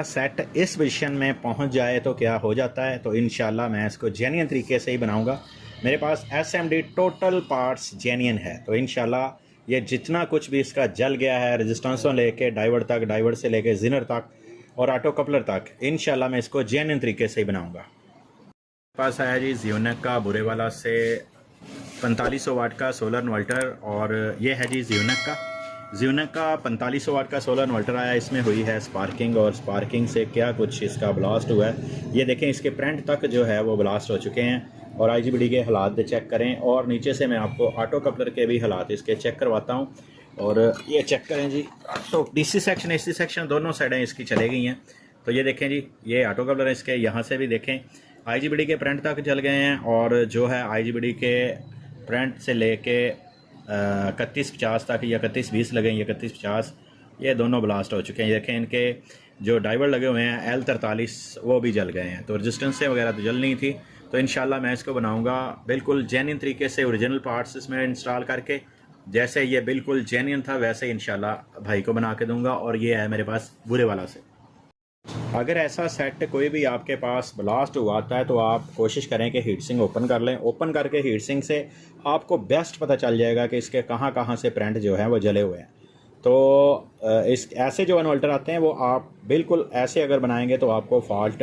मेरा सेट इस पोजीशन में पहुंच जाए तो क्या हो जाता है, तो इंशाल्लाह मैं इसको जेन्युइन तरीके से ही बनाऊंगा। मेरे पास SMD टोटल पार्ट्स जेन्युइन है, तो इंशाल्लाह ये जितना कुछ भी इसका जल गया है, रेजिस्टेंसों लेके डाइवर्ट तक, डाइवर्ट से लेके जिनर तक और ऑटो कपलर तक, इंशाल्लाह मैं इसको जेन्युइन तरीके से ही बनाऊंगा। पास आया जी ज़ियोनिक का बुरे वाला से 4500 वाट का सोलर इन्वर्टर, और ये है जी ज़ियोनिक का 4500 वाट का सोलर इन्वर्टर आया। इसमें हुई है स्पार्किंग, और स्पार्किंग से क्या कुछ इसका ब्लास्ट हुआ है। ये देखें, इसके प्रिंट तक जो है वो ब्लास्ट हो चुके हैं। और IGBT के हालात चेक करें, और नीचे से मैं आपको ऑटो कपलर के भी हालात इसके चेक करवाता हूँ। और ये चेक करें जी, तो DC सेक्शन AC सेक्शन दोनों साइडें इसकी चले गई हैं। तो ये देखें जी, ये ऑटो कपलर है इसके, यहाँ से भी देखें IGBT के प्रिंट तक जल गए हैं। और जो है IGBT के प्रिंट से लेके 3150 तक, या 3120 लगे, या 3150, ये दोनों ब्लास्ट हो चुके हैं। देखें इनके जो डाइवर लगे हुए हैं L43 वो भी जल गए हैं। तो रेजिस्टेंस वगैरह तो जल नहीं थी। तो इंशाल्लाह मैं इसको बनाऊंगा बिल्कुल जेन्युइन तरीके से, ओरिजिनल पार्ट्स इसमें इंस्टॉल करके, जैसे ये बिल्कुल जेन्युइन था वैसे ही इंशाल्लाह भाई को बना के दूंगा। और ये है मेरे पास बुरे वाला से। अगर ऐसा सेट कोई भी आपके पास ब्लास्ट हुआ आता है तो आप कोशिश करें कि हीट सिंक ओपन कर लें। ओपन करके हीट सिंक से आपको बेस्ट पता चल जाएगा कि इसके कहाँ कहाँ से प्रिंट जो है वो जले हुए हैं। तो इस ऐसे जो इन्वर्टर आते हैं वो आप बिल्कुल ऐसे अगर बनाएंगे तो आपको फॉल्ट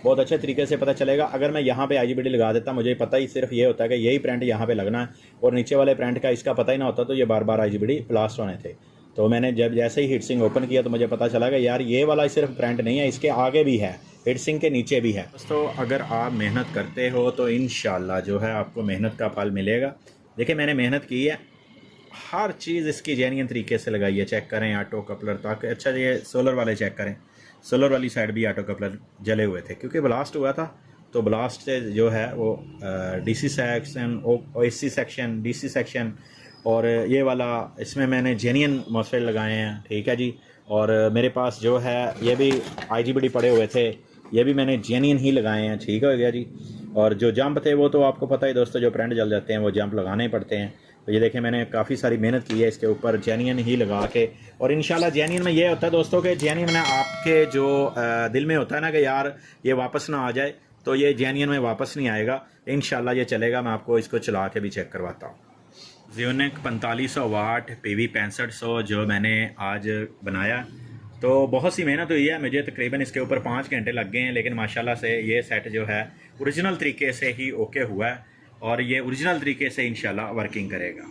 बहुत अच्छे तरीके से पता चलेगा। अगर मैं यहाँ पे IGBT लगा देता, मुझे पता ही सिर्फ ये होता है कि यही प्रिंट यहाँ पे लगना है, और नीचे वाले प्रिंट का इसका पता ही ना होता, तो ये बार बार IGBT ब्लास्ट होने थे। तो मैंने जब जैसे ही हीट सिंक ओपन किया तो मुझे पता चला कि यार ये वाला सिर्फ प्रिंट नहीं है, इसके आगे भी है, हीट सिंक के नीचे भी है। तो अगर आप मेहनत करते हो तो इंशाल्लाह जो है आपको मेहनत का फल मिलेगा। देखिए मैंने मेहनत की है, हर चीज़ इसकी जेन्युइन तरीके से लगाई है। चेक करें ऑटो कपलर तक। अच्छा ये सोलर वाले चेक करें, सोलर वाली साइड भी ऑटो कपलर जले हुए थे क्योंकि ब्लास्ट हुआ था। तो ब्लास्ट से जो है वो DC section, AC section, DC section, और ये वाला इसमें मैंने जेन्युइन मॉसफेट लगाए हैं, ठीक है जी। और मेरे पास जो है ये भी IGBT पड़े हुए थे, ये भी मैंने जेन्युइन ही लगाए हैं, ठीक हो गया जी। और जो जंप थे वो तो आपको पता ही दोस्तों, जो प्रिंट जल जाते हैं वो जंप लगाने ही पड़ते हैं। तो ये देखें मैंने काफ़ी सारी मेहनत की है इसके ऊपर जेन्युइन ही लगा के। और इंशाल्लाह जेन्युइन में ये होता है दोस्तों कि जेन्युइन में आपके जो दिल में होता है ना कि यार ये वापस ना आ जाए, तो ये जेन्युइन में वापस नहीं आएगा। इंशाल्लाह ये चलेगा। मैं आपको इसको चला के भी चेक करवाता हूँ। ज़ियोनिक 4500 वाट PV 6500 जो मैंने आज बनाया, तो बहुत सी मेहनत हुई है। मुझे तकरीबन इसके ऊपर 5 घंटे लग गए हैं, लेकिन माशाल्लाह से ये सेट जो है ओरिजिनल तरीके से ही ओके हुआ है, और ये ओरिजिनल तरीके से इंशाल्लाह वर्किंग करेगा।